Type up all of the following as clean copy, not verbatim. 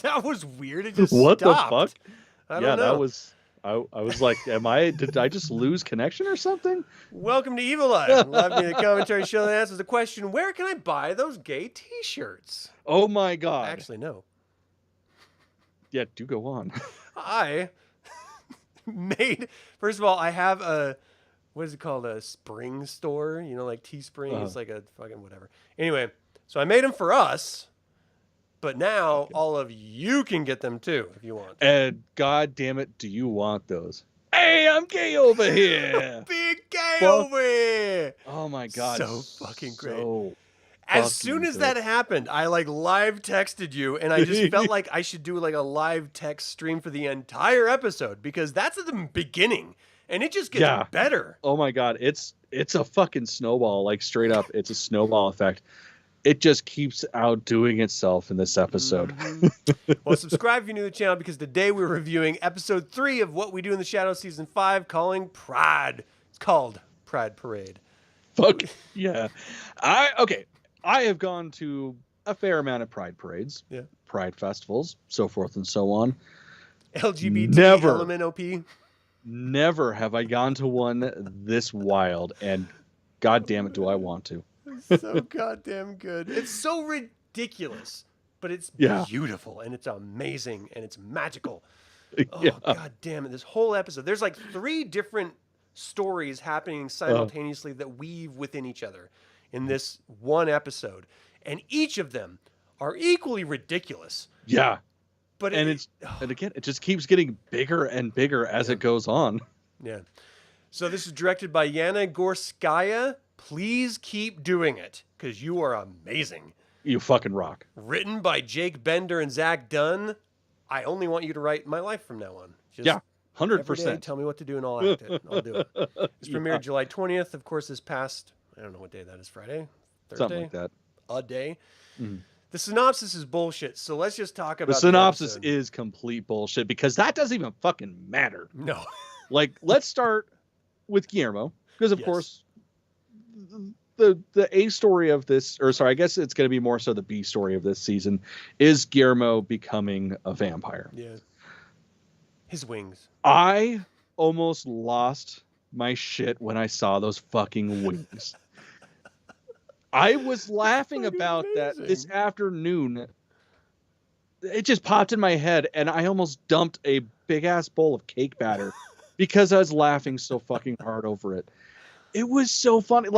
That was weird. It just What stopped. the fuck? I don't know. That was. I was like, did I just lose connection or something? Welcome to Evilive, live being the commentary show that answers the question, where can I buy those gay t-shirts? Oh my god. Actually, no. Yeah, do go on. I made, first of all, I have a, what is it called? A spring store, like Teespring. It's like a fucking whatever. Anyway, so I made them for us, but now all of you can get them too if you want. And god damn it, do you want those? Hey, I'm gay over here. Big gay over here. Oh my god. So fucking great. So as soon as that happened, I live texted you, and I just felt like I should do a live text stream for the entire episode, because that's at the beginning and it just gets better. Oh my god, it's a fucking snowball, straight up. It's a snowball effect. It just keeps outdoing itself in this episode. Mm-hmm. Well, subscribe if you're new to the channel, because today we're reviewing episode 3 of What We Do in the Shadows season 5, called Pride Parade. Fuck yeah. I have gone to a fair amount of pride parades, pride festivals, so forth and so on. LGBT, LMNOP. Never have I gone to one this wild, and god damn it, do I want to. So goddamn good. It's so ridiculous, but it's beautiful, and it's amazing, and it's magical. Oh, god damn it. This whole episode, there's 3 different stories happening simultaneously that weave within each other in this one episode, and each of them are equally ridiculous. Yeah. But and again, it just keeps getting bigger and bigger as it goes on. Yeah. So this is directed by Yana Gorskaya. Please keep doing it, because you are amazing. You fucking rock. Written by Jake Bender and Zach Dunn. I only want you to write my life from now on. Just 100%. Tell me what to do and I'll act it. I'll do it. It's premiered July 20th. Of course, this past, I don't know what day that is, Friday? Thursday? Something like that. A day. Mm. The synopsis is bullshit, so let's just talk about the synopsis is complete bullshit, because that doesn't even fucking matter. No. Let's start with Guillermo, because of course the A story of this, or sorry, I guess it's going to be more so the B story of this season, is Guillermo becoming a vampire. Yeah. His wings. I almost lost my shit when I saw those fucking wings. I was laughing about that this afternoon. It just popped in my head, and I almost dumped a big ass bowl of cake batter because I was laughing so fucking hard over it. It was so funny.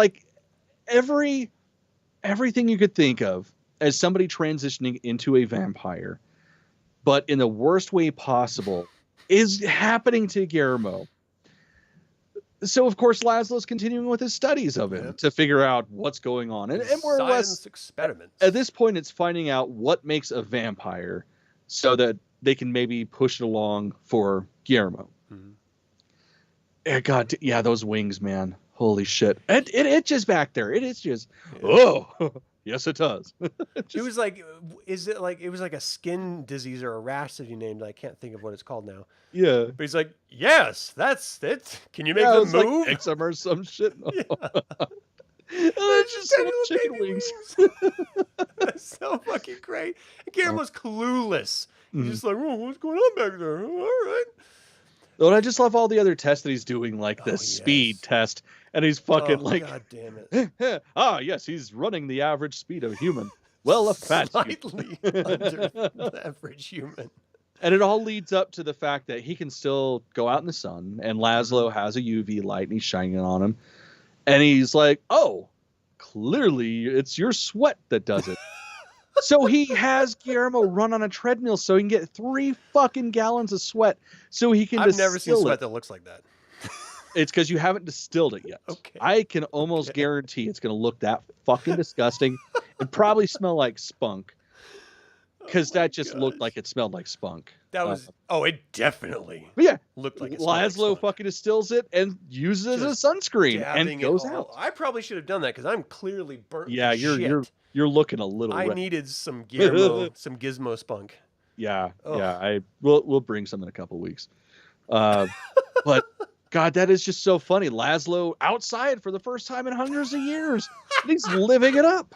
Everything you could think of as somebody transitioning into a vampire, but in the worst way possible, is happening to Guillermo. So, of course, Laszlo's continuing with his studies of him to figure out what's going on. And more or less, experiments. At this point, it's finding out what makes a vampire so that they can maybe push it along for Guillermo. Mm-hmm. God, those wings, man. Holy shit. It's just back there. It is just, yes, it does. It was it was like a skin disease or a rash that he named. I can't think of what it's called now. Yeah. But he's like, yes, that's it. Can you make them move? Like eczema or some shit. No. It's just little chicken wings. That's so fucking great. And Guillermo's clueless. He's just like, what's going on back there? All right. Oh, and I just love all the other tests that he's doing, like the speed test. And he's fucking God damn it. Yes, he's running the average speed of a human. Well, a fat slightly under the average human. And it all leads up to the fact that he can still go out in the sun, and Laszlo has a UV light and he's shining on him. And he's like, oh, clearly it's your sweat that does it. So he has Guillermo run on a treadmill so he can get 3 fucking gallons of sweat so he can I've never seen sweat that looks like that. It's because you haven't distilled it yet. Okay. I can almost guarantee it's going to look that fucking disgusting and probably smell like spunk. Because that just looked like it smelled like spunk. That was it definitely looked like it. Laszlo fucking distills it and uses it as a sunscreen and goes out. I probably should have done that because I'm clearly burnt. Yeah, you're looking a little. I needed some Guillermo, some Gizmo spunk. Yeah, we'll bring some in a couple weeks. But God, that is just so funny. Laszlo outside for the first time in hundreds of years, and he's living it up.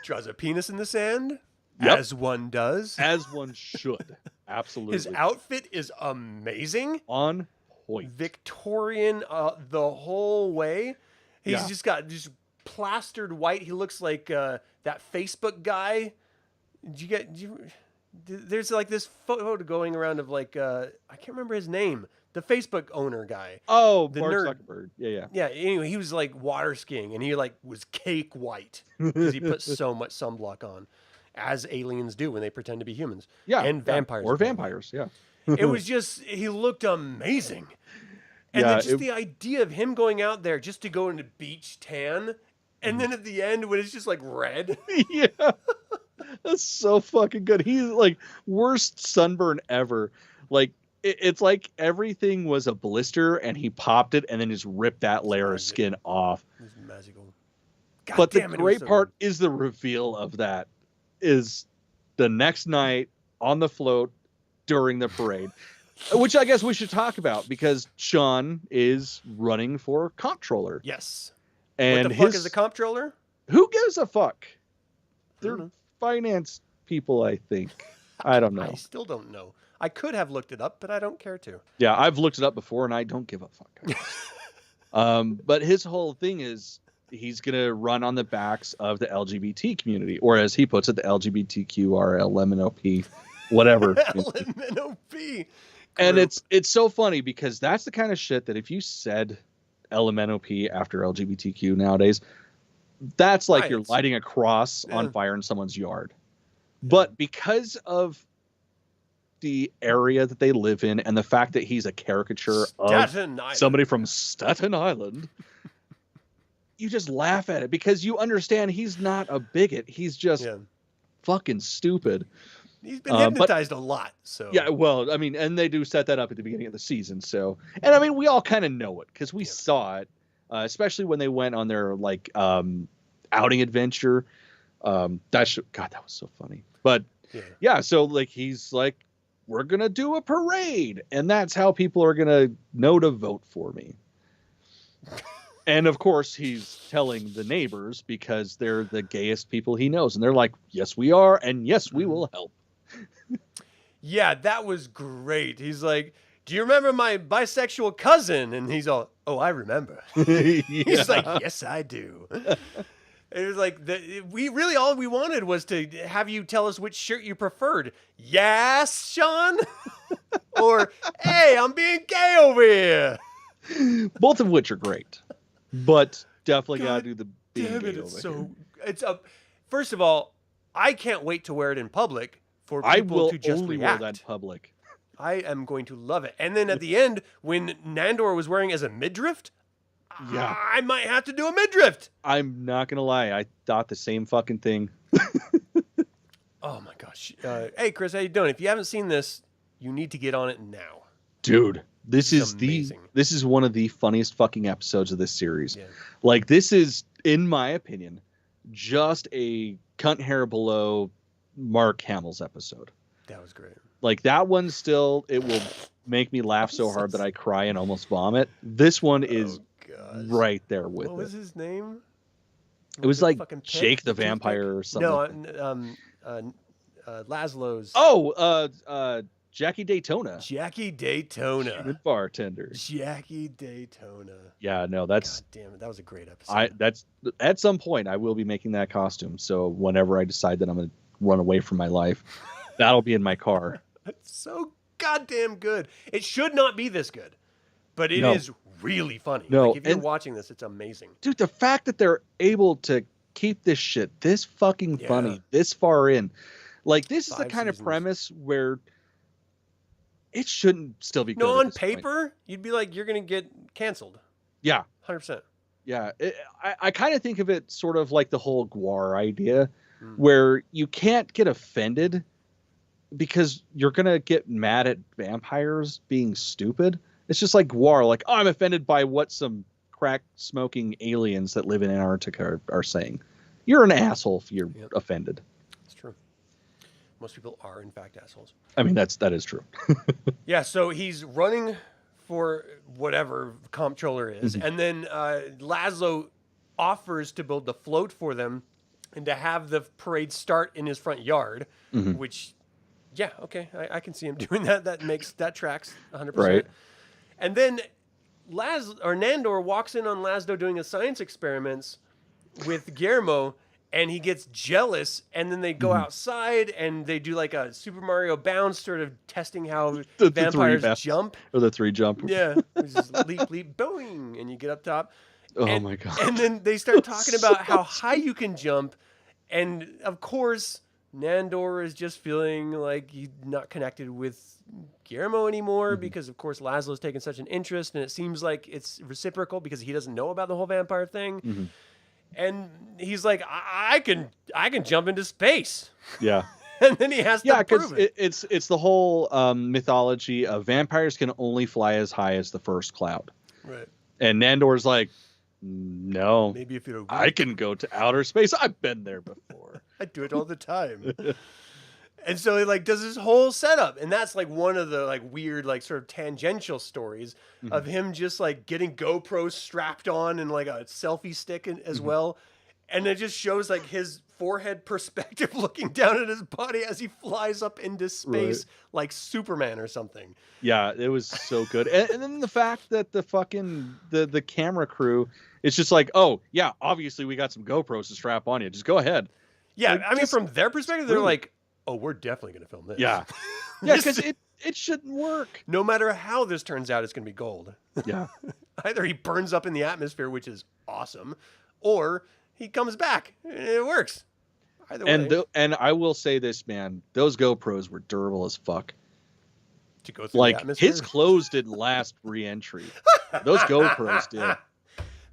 Draws a penis in the sand. As one does. As one should. Absolutely. His outfit is amazing. On point. Victorian the whole way. He's just got just plastered white. He looks like that Facebook guy. There's like this photo going around of like I can't remember his name. The Facebook owner guy. Oh, the Mark nerd. Zuckerberg. Yeah. Yeah. Anyway, he was like water skiing, and he like was cake white because he put so much sunblock on, as aliens do when they pretend to be humans. Yeah, and vampires or vampires. Yeah. It was just he looked amazing, and then just the idea of him going out there just to go into beach tan, and then at the end when it's just like red. Yeah. That's so fucking good. He's like worst sunburn ever. Like it's like everything was a blister and he popped it and then just ripped that layer of skin off. It was magical. But the great part is the reveal of that is the next night on the float during the parade, which I guess we should talk about because Sean is running for comptroller. Yes. And what the fuck is a comptroller? Who gives a fuck? They're finance people, I think. I don't know. I still don't know. I could have looked it up, but I don't care to. Yeah, I've looked it up before, and I don't give a fuck. But his whole thing is he's going to run on the backs of the LGBT community, or as he puts it, the LGBTQRLMNOP, whatever. LMNOP. And it's so funny because that's the kind of shit that if you said LMNOP after LGBTQ nowadays, that's like you're lighting a cross on fire in someone's yard. But because of the area that they live in and the fact that he's a caricature of somebody from Staten Island, you just laugh at it because you understand he's not a bigot. He's just fucking stupid. He's been hypnotized a lot. So yeah, well, I mean, and they do set that up at the beginning of the season. So, and I mean, we all kind of know it because we saw it, especially when they went on their like outing adventure. God, that was so funny. But yeah, so like he's like, we're going to do a parade. And that's how people are going to know to vote for me. And of course, he's telling the neighbors because they're the gayest people he knows. And they're like, yes, we are. And yes, we will help. Yeah, that was great. He's like, do you remember my bisexual cousin? And he's all, oh, I remember. He's like, yes, I do. It was like all we wanted was to have you tell us which shirt you preferred. Yes, Sean? Or, hey, I'm being gay over here. Both of which are great. But definitely got to do the being gay over here. First of all, I can't wait to wear it in public for people to just react. Wear that in public. I am going to love it. And then at the end, when Nandor was wearing as a midriff, I might have to do a midriff. I'm not gonna lie, I thought the same fucking thing. Oh my gosh! Hey Chris, how you doing? If you haven't seen this, you need to get on it now, dude. This is one of the funniest fucking episodes of this series. Yeah. Like this is, in my opinion, just a cunt hair below Mark Hamill's episode. That was great. Like that one still, it will make me laugh so hard that I cry and almost vomit. This one is right there with it. What was his name? It was like Jake the Vampire or something. No, Laszlo's. Oh, Jackie Daytona. Jackie Daytona. Human bartender. Jackie Daytona. Yeah, no, that's. God damn it, that was a great episode. That's at some point I will be making that costume. So whenever I decide that I'm going to run away from my life, that'll be in my car. It's so goddamn good. It should not be this good, but it is really funny. No, like if you're watching this, it's amazing. Dude, the fact that they're able to keep this shit this fucking funny this far in, like this is the kind of premise where it shouldn't still be good. No, on paper, you'd be like, you're going to get canceled. Yeah. 100%. Yeah. I kind of think of it sort of like the whole Gwar idea where you can't get offended because you're going to get mad at vampires being stupid. It's just like Gwar, like, oh, I'm offended by what some crack smoking aliens that live in Antarctica are saying. You're an asshole if you're offended. It's true. Most people are, in fact, assholes. I mean, that is true. Yeah, so he's running for whatever comptroller is, and then Laszlo offers to build the float for them and to have the parade start in his front yard, which, yeah, okay, I can see him doing that. That tracks 100%. Right. And then Nandor walks in on Laszlo doing his science experiments with Guillermo, and he gets jealous, and then they go outside and they do like a Super Mario bounce, sort of testing how vampires jump. Or the 3 jump. Yeah. It's just leap, leap, boing, and you get up top. Oh my God. And then they start talking about how high you can jump. And of course, Nandor is just feeling like he's not connected with Guillermo anymore because, of course, Laszlo's taken such an interest, and it seems like it's reciprocal because he doesn't know about the whole vampire thing. And he's like, I can jump into space. Yeah. And then he has to prove it. It's the whole mythology of vampires can only fly as high as the first cloud. Right. And Nandor's like, no, maybe if you're I can go to outer space. I've been there before. I do it all the time. And so he like does this whole setup, and that's like one of the like weird like sort of tangential stories of him just like getting GoPros strapped on and like a selfie stick as well, and it just shows like his forehead perspective looking down at his body as he flies up into space like Superman or something. Yeah, it was so good, and then the fact that the fucking the camera crew, it's just like, oh yeah, obviously we got some GoPros to strap on you. Just go ahead. Yeah, like, I mean from their perspective, they're like, oh, we're definitely going to film this. Yeah. Yeah, because it shouldn't work. No matter how this turns out, it's going to be gold. Yeah. Either he burns up in the atmosphere, which is awesome, or he comes back. It works. Either way. And I will say this, man. Those GoPros were durable as fuck. To go through the atmosphere? His clothes didn't last re-entry. Those GoPros did.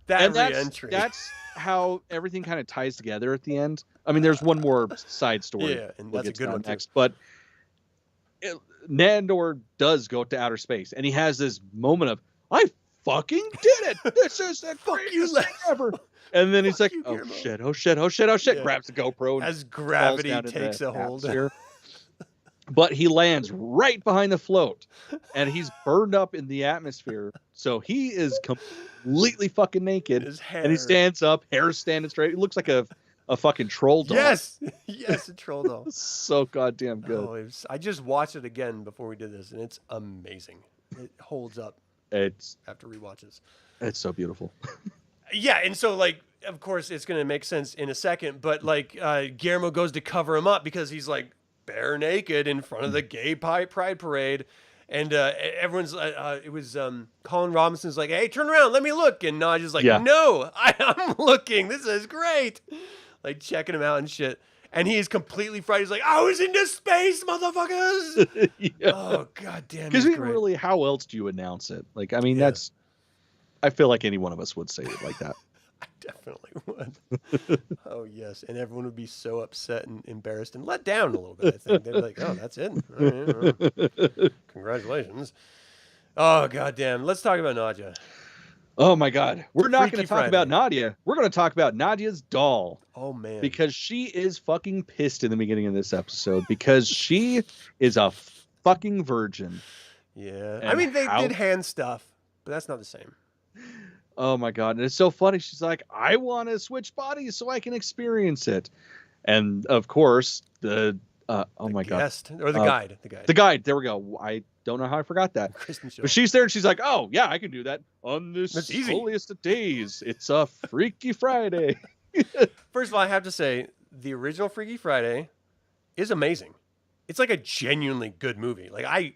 That's how everything kind of ties together at the end. I mean, there's one more side story. Yeah, and that's a good one next. But Nandor does go to outer space, and he has this moment of, I fucking did it. This is the greatest thing ever. And then he's like, oh shit, oh shit, oh shit, oh shit. Yeah. Grabs the GoPro. As gravity takes a hold. But he lands right behind the float, and he's burned up in the atmosphere. So he is completely fucking naked. And he stands up, hair standing straight. He looks like a fucking troll doll. Yes, a troll doll. So goddamn good. Oh, I just watched it again before we did this, and it's amazing. It holds up. After rewatches. It's so beautiful. Yeah, and so like, of course, it's gonna make sense in a second, but like, Guillermo goes to cover him up because he's like bare naked in front of the gay pride parade, and everyone's it was Colin Robinson's like, hey, turn around, let me look, and Nadja's like, no, I'm looking, this is great, like checking him out and shit, and he's completely frightened. He's like, I was into space, motherfuckers. Oh god damn. Because really, how else do you announce it? Like, I mean, that's, I feel like any one of us would say it like that. I definitely would. Oh, yes. And everyone would be so upset and embarrassed and let down a little bit, I think. They'd be like, oh, that's it. Congratulations. Oh, goddamn. Let's talk about Nadja. Oh, my God. We're not going to talk about Nadja. We're going to talk about Nadja's doll. Oh, man. Because she is fucking pissed in the beginning of this episode because she is a fucking virgin. Yeah. And I mean, they did hand stuff, but that's not the same. Oh my god, and it's so funny. She's like, I want to switch bodies so I can experience it. And of course, the guest, or the guide. The guide, there we go. I don't know how I forgot that. But she's there and she's like, oh yeah, I can do that on this holiest of days. It's a Freaky Friday. First of all, I have to say, the original Freaky Friday is amazing. It's like a genuinely good movie. Like I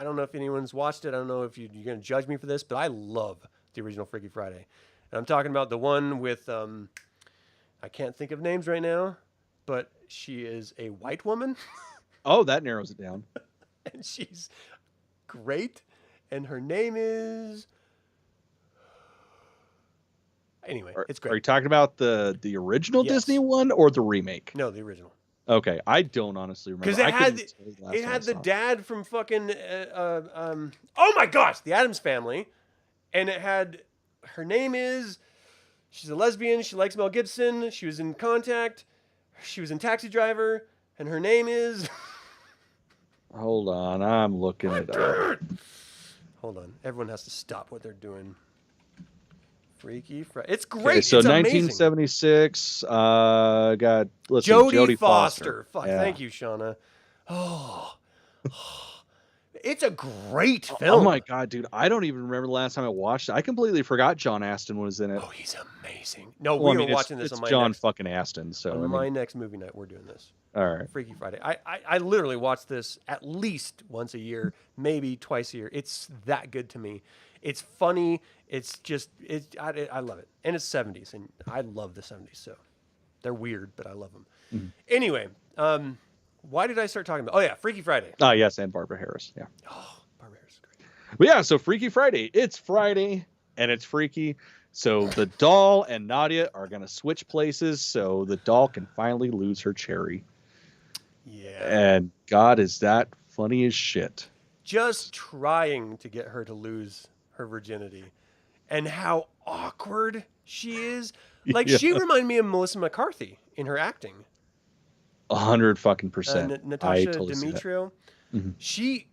don't know if anyone's watched it. I don't know if you're going to judge me for this, but I love the original Freaky Friday. And I'm talking about the one with, I can't think of names right now, but she is a white woman. Oh, that narrows it down. And she's great. And her name is... Anyway, it's great. Are you talking about the original Disney one or the remake? No, the original. Okay, I don't honestly remember. Because it had the dad from fucking oh my gosh, the Addams Family, and it had her name is, she's a lesbian, she likes Mel Gibson, she was in Contact, she was in Taxi Driver, and her name is. Hold on, I'm looking it up. Hold on, everyone has to stop what they're doing Freaky Friday. It's great. Okay, so it's 1976. Got Jodie Foster. Fuck. Yeah. Thank you, Shauna. Oh. It's a great film. Oh my god, dude! I don't even remember the last time I watched it. I completely forgot John Astin was in it. Oh, he's amazing. No, well, we were watching this it's on my John next, fucking Astin. So on my next movie night, we're doing this. All right. Freaky Friday. I literally watch this at least once a year, maybe twice a year. It's that good to me. It's funny. It's just I love it, and it's 70s, and I love the 70s. So they're weird, but I love them. Mm-hmm. Anyway, why did I start talking about? Oh yeah, Freaky Friday. Ah, yes, and Barbara Harris. Yeah. Oh, Barbara Harris is great. But yeah, so Freaky Friday. It's Friday, and it's freaky. So the doll and Nadja are gonna switch places, so the doll can finally lose her cherry. Yeah. And God, is that funny as shit. Just trying to get her to lose her virginity, and how awkward she is. Like she reminded me of Melissa McCarthy in her acting. 100 fucking percent. Natasha Demetriou. Mm-hmm. She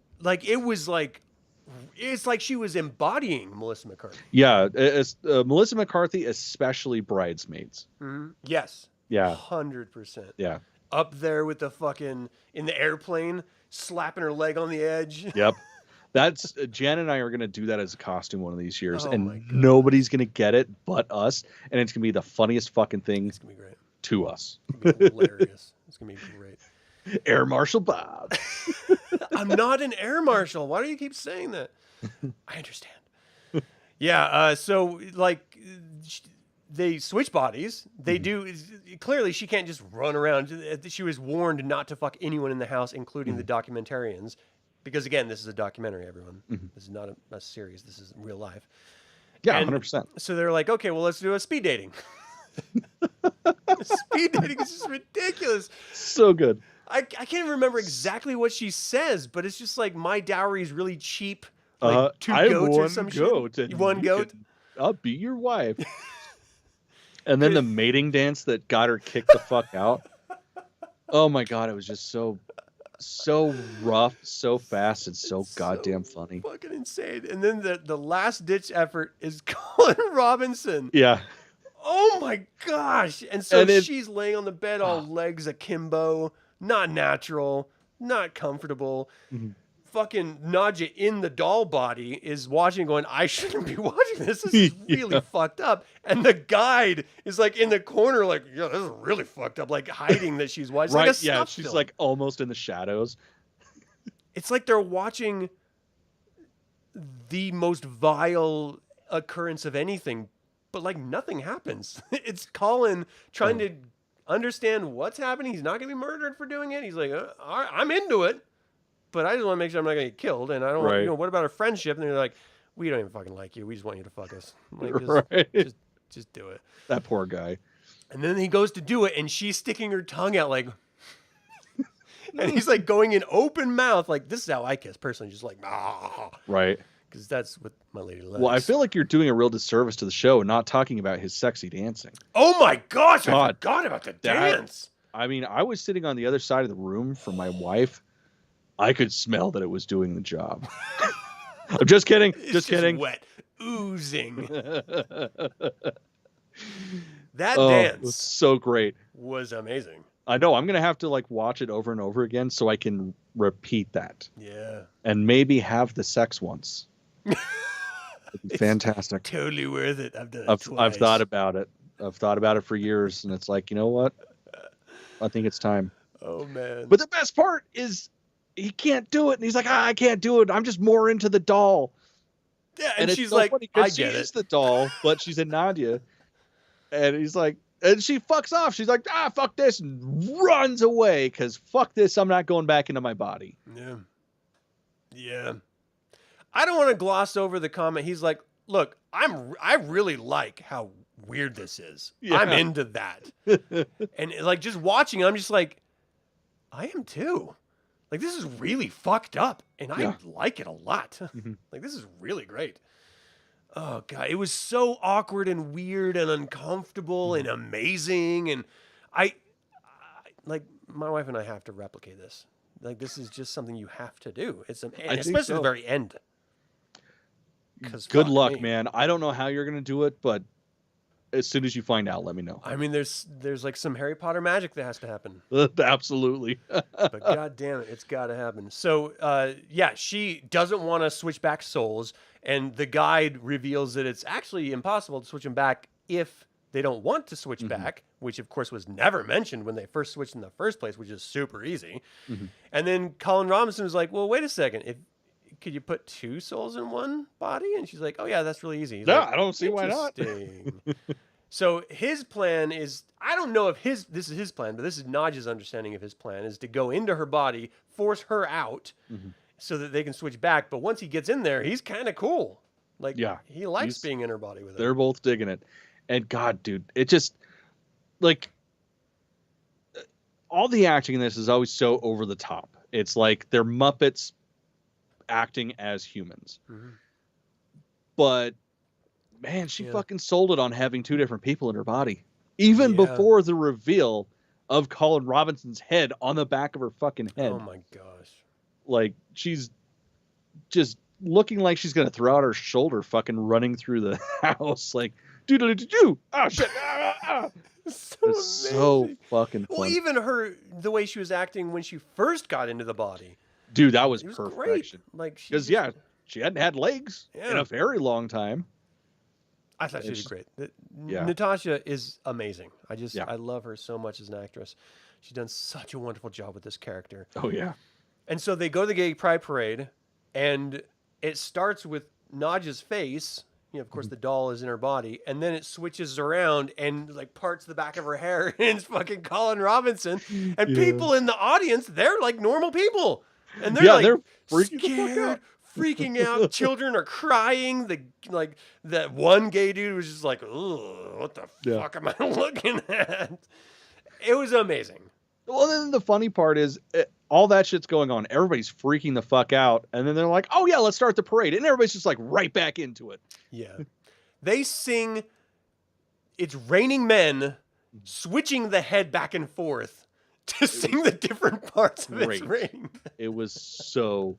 it's like she was embodying Melissa McCarthy. Yeah, it's Melissa McCarthy, especially Bridesmaids. Mm-hmm. Yes. Yeah. 100%. Yeah. Up there with the fucking in the airplane, slapping her leg on the edge. Yep. That's Jen and I are gonna do that as a costume one of these years, Oh and nobody's gonna get it but us, and it's gonna be the funniest fucking thing. It's gonna be great. To us. It's gonna be hilarious. It's gonna be great. Air Marshal Bob. I'm not an air marshal. Why do you keep saying that? I understand. Yeah. So like, they switch bodies. They do. Clearly, she can't just run around. She was warned not to fuck anyone in the house, including the documentarians, because again, this is a documentary. Everyone, this is not a series. This is real life. Yeah, And 100%. So they're like, okay, well, let's do a speed dating. Speed dating is just ridiculous. So good. I can't even remember exactly what she says, but it's just like, my dowry is really cheap. Like 2 goats or some shit. One goat. I'll be your wife. And then the mating dance that got her kicked the fuck out. Oh my god, it was just so rough, so fast, and so goddamn funny. Fucking insane. And then the last ditch effort is Colin Robinson. Yeah. Oh my gosh. And so she's laying on the bed, all legs akimbo, not natural, not comfortable. Mm-hmm. Fucking Nadja in the doll body is watching, going, I shouldn't be watching this. This is really fucked up. And the guide is like in the corner, like, yeah, this is really fucked up, like hiding that she's watching. Right? Like a yeah, she's film. like almost in the shadows. It's like they're watching the most vile occurrence of anything, but like nothing happens. It's Colin trying to understand what's happening. He's not going to be murdered for doing it. He's like, all right, I'm into it, but I just want to make sure I'm not going to get killed. And I don't want, what about our friendship? And they're like, we don't even fucking like you. We just want you to fuck us. Like, just do it. That poor guy. And then he goes to do it, and she's sticking her tongue out like, and he's like going in open mouth, like, this is how I kiss personally, just like, ah. Right. Because that's what my lady likes. Well, I feel like you're doing a real disservice to the show not talking about his sexy dancing. Oh my gosh, I forgot about the dance. I mean, I was sitting on the other side of the room from my wife. I could smell that it was doing the job. I'm just kidding. Just kidding. Wet, oozing. That dance was so great. Was amazing. I know. I'm gonna have to like watch it over and over again so I can repeat that. Yeah. And maybe have the sex once. Fantastic. Totally worth it. I've done it twice. I've thought about it. I've thought about it for years, and it's like, you know what? I think it's time. Oh man. But the best part is he can't do it, and he's like, I can't do it. I'm just more into the doll. Yeah, and she's so like, I get it. She's the doll, but she's a Nadja. And he's like, and she fucks off. She's like, fuck this, and runs away because fuck this. I'm not going back into my body. Yeah. Yeah. I don't want to gloss over the comment. He's like, look, I really like how weird this is. Yeah. I'm into that. And like just watching, I'm just like, I am too. Like this is really fucked up, and I like it a lot. Mm-hmm. Like this is really great. Oh god, it was so awkward and weird and uncomfortable and amazing, and I like my wife and I have to replicate this. Like this is just something you have to do. It's especially at the very end. Good luck, man. I don't know how you're gonna do it, but as soon as you find out, let me know. I mean, there's like some Harry Potter magic that has to happen. Absolutely. But god damn it, it's got to happen. So, yeah, she doesn't want to switch back souls, and the guide reveals that it's actually impossible to switch them back if they don't want to switch back, which of course was never mentioned when they first switched in the first place, which is super easy. And then Colin Robinson was like, well, wait a second. Could you put 2 souls in one body? And she's like, oh yeah, that's really easy. He's like, I don't see why not. So his plan is, I don't know if this is his plan, but this is Nadja's understanding of his plan, is to go into her body, force her out so that they can switch back. But once he gets in there, he's kind of cool. Like, he likes being in her body with her. They're both digging it. And God, dude, it just, like, all the acting in this is always so over the top. It's like they're Muppets acting as humans. But man, she fucking sold it on having 2 different people in her body. Even before the reveal of Colin Robinson's head on the back of her fucking head. Oh my gosh. Like, she's just looking like she's going to throw out her shoulder fucking running through the house. Like, doo-doo-doo-doo. Oh, shit. So fucking fun. Well, even the way she was acting when she first got into the body. Dude, that was perfection. Great. Like, because she hadn't had legs in a very long time. I thought she was great. Natasia is amazing. I love her so much as an actress. She's done such a wonderful job with this character. Oh yeah. And so they go to the gay pride parade, and it starts with Nadja's face. You know, of course, the doll is in her body, and then it switches around and like parts the back of her hair, and it's fucking Colin Robinson. And people in the audience, they're like normal people. And they're freaking scared, freaking out. Children are crying. That one gay dude was just like, "Ugh, what the fuck am I looking at?" It was amazing. Well, then the funny part is all that shit's going on. Everybody's freaking the fuck out, and then they're like, "Oh yeah, let's start the parade," and everybody's just like right back into it. Yeah, they sing "It's Raining Men," switching the head back and forth to sing the different parts of It's Raining. It was so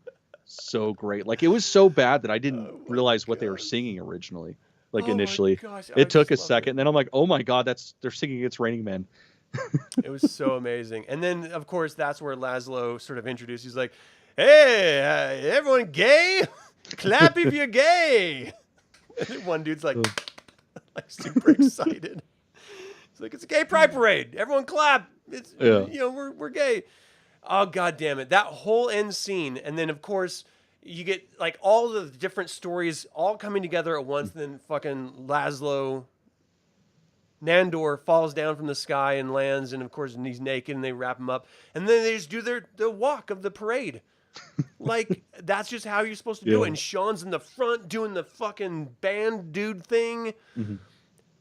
great. Like, it was so bad that I didn't realize what they were singing originally. Like, initially, it took a second, and then I'm like, oh my god, they're singing "It's Raining Men." It was so amazing. And then, of course, that's where Laszlo sort of introduced. He's like, "Hey, everyone gay? Clap if you're gay." And one dude's like super excited. It's like, "It's a gay pride parade. Everyone clap. It's we're gay." Oh god damn it. That whole end scene, and then of course you get like all the different stories all coming together at once, and then fucking Nandor falls down from the sky and lands, and of course he's naked, and they wrap him up, and then they just do the walk of the parade. Like, that's just how you're supposed to do it. And Sean's in the front doing the fucking band dude thing.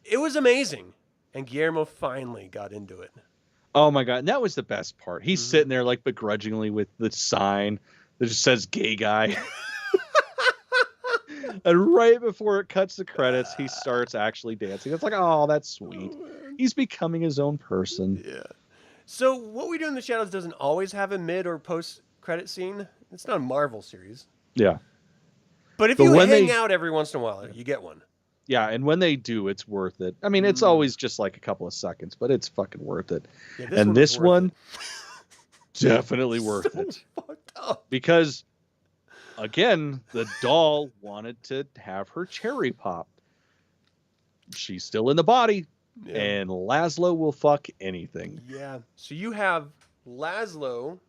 It was amazing. And Guillermo finally got into it. Oh my god, and that was the best part. He's sitting there like begrudgingly with the sign that just says "gay guy." And right before it cuts the credits, he starts actually dancing. It's like, oh, that's sweet. He's becoming his own person. Yeah. So What We Do in the Shadows doesn't always have a mid or post-credit scene. It's not a Marvel series. Yeah. But if you hang out every once in a while, you get one. Yeah, and when they do, it's worth it. I mean, it's always just like a couple of seconds, but it's fucking worth it. Yeah, this one definitely worth it. Fucked up. Because, again, the doll wanted to have her cherry popped. She's still in the body, and Laszlo will fuck anything. Yeah. So you have Laszlo,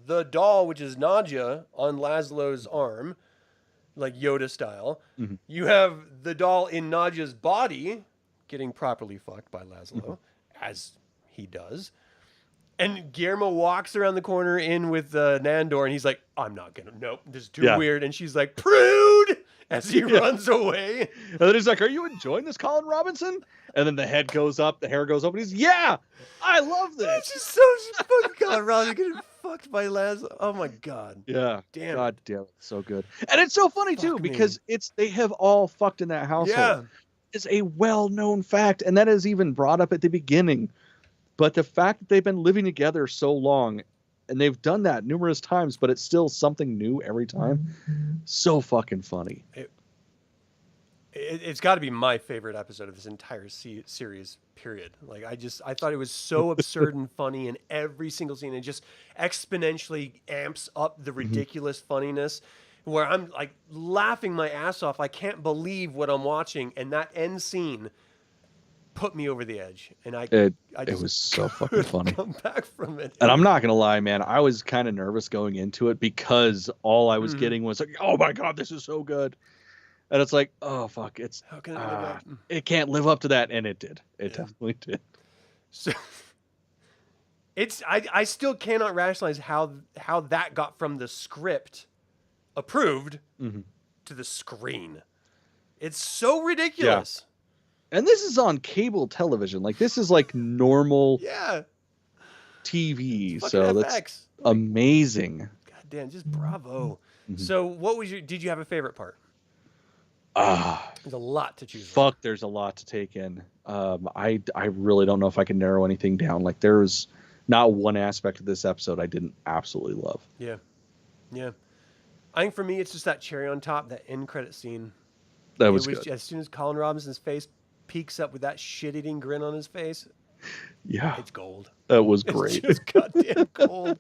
the doll, which is Nadja, on Laszlo's arm, like Yoda style. You have the doll in Nadja's body getting properly fucked by Laszlo, as he does. And Guillermo walks around the corner in with Nandor, and he's like, "I'm not gonna, nope, this is too weird." And she's like, "Prude!" as he runs away. And then he's like, "Are you enjoying this, Colin Robinson?" And then the head goes up, the hair goes up, and he's, "Yeah, I love this." It's just so fucking Colin Robinson getting fucked by Laszlo. Oh my god. Yeah. Damn. God damn it. So good. And it's so funny too, because they have all fucked in that household. Yeah. It's a well-known fact, and that is even brought up at the beginning. But the fact that they've been living together so long, and they've done that numerous times, but it's still something new every time. So fucking funny. It's got to be my favorite episode of this entire series, period. Like, I thought it was so absurd and funny in every single scene. It just exponentially amps up the ridiculous funniness, where I'm like laughing my ass off. I can't believe what I'm watching. And that end scene put me over the edge. And it was so fucking funny. Come back from it. And I'm not going to lie, man. I was kind of nervous going into it because all I was getting was like, oh my God, this is so good. And it's like, oh fuck, how can it live up? It can't live up to that, and it did. It definitely did. So I still cannot rationalize how that got from the script approved to the screen. It's so ridiculous. Yeah. And this is on cable television. Like, this is like normal TV. So that's amazing. God damn, just bravo. So did you have a favorite part? There's a lot to choose from. There's a lot to take in. I really don't know if I can narrow anything down. Like, there's not one aspect of this episode I didn't absolutely love. Yeah. I think for me, it's just that cherry on top, that end credit scene. That was good. As soon as Colin Robinson's face peeks up with that shit-eating grin on his face, it's gold. That was great. It's just goddamn gold.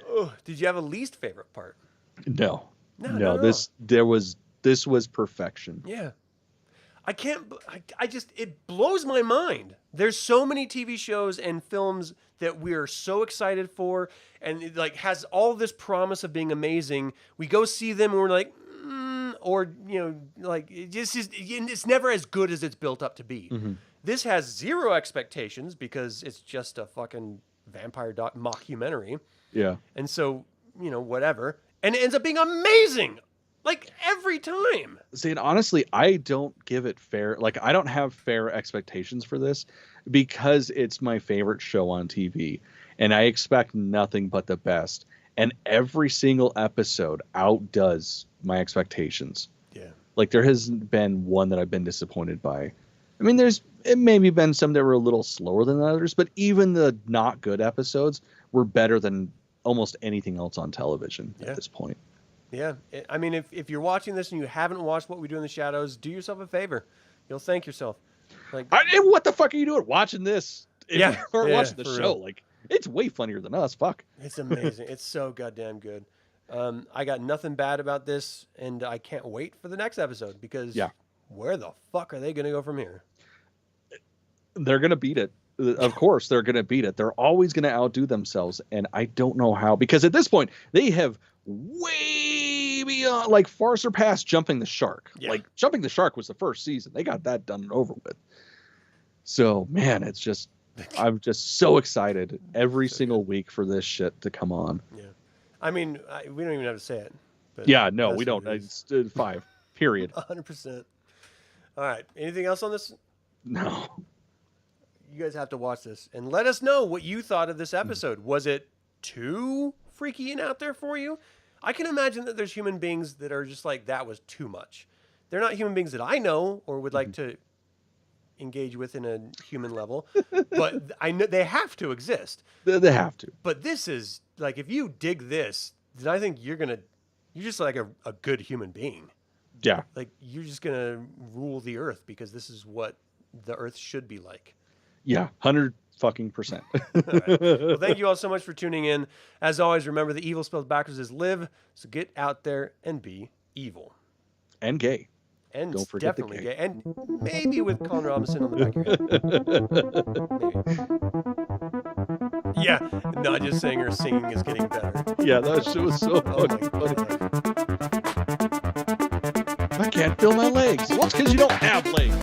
Oh, did you have a least favorite part? No. This was perfection. Yeah. It blows my mind. There's so many TV shows and films that we're so excited for, and it like has all this promise of being amazing. We go see them and we're like, like it's never as good as it's built up to be. This has zero expectations because it's just a fucking vampire mockumentary. Yeah. And so, whatever. And it ends up being amazing. Like, every time. See, and honestly, I don't give it fair. Like, I don't have fair expectations for this because it's my favorite show on TV. And I expect nothing but the best. And every single episode outdoes my expectations. Yeah. Like, there hasn't been one that I've been disappointed by. I mean, it maybe been some that were a little slower than others, but even the not good episodes were better than almost anything else on television at this point. Yeah. I mean, if you're watching this and you haven't watched What We Do in the Shadows, do yourself a favor. You'll thank yourself. Like, what the fuck are you doing watching this? If you aren't watching the show. Real. Like, it's way funnier than us. Fuck. It's amazing. It's so goddamn good. I got nothing bad about this, and I can't wait for the next episode because where the fuck are they going to go from here? They're going to beat it. Of course, they're going to beat it. They're always going to outdo themselves, and I don't know how, because at this point, they have way beyond, like, far surpassed Jumping the Shark. Yeah. Like, Jumping the Shark was the first season. They got that done and over with. So, man, it's just, I'm just so excited every single week for this shit to come on. Yeah. I mean, we don't even have to say it. But we don't. It's 5, period. 100%. All right. Anything else on this? No. You guys have to watch this and let us know what you thought of this episode. Was it too freaky and out there for you? I can imagine that there's human beings that are just like, that was too much. They're not human beings that I know or would like to engage with in a human level, but I know they have to exist. They have to. But this is like, if you dig this, then I think you're just like a good human being. Yeah. Like, you're just going to rule the earth because this is what the earth should be like. Yeah, 100%. All right. Well, thank you all so much for tuning in. As always, remember the evil spelled backwards is live. So get out there and be evil. And gay. And don't forget definitely the gay. And maybe with Colin Robinson on the back of your head. Maybe. Yeah, not just saying her singing is getting better. Yeah, that shit was so fucking funny. I can't feel my legs. Well, it's because you don't have legs.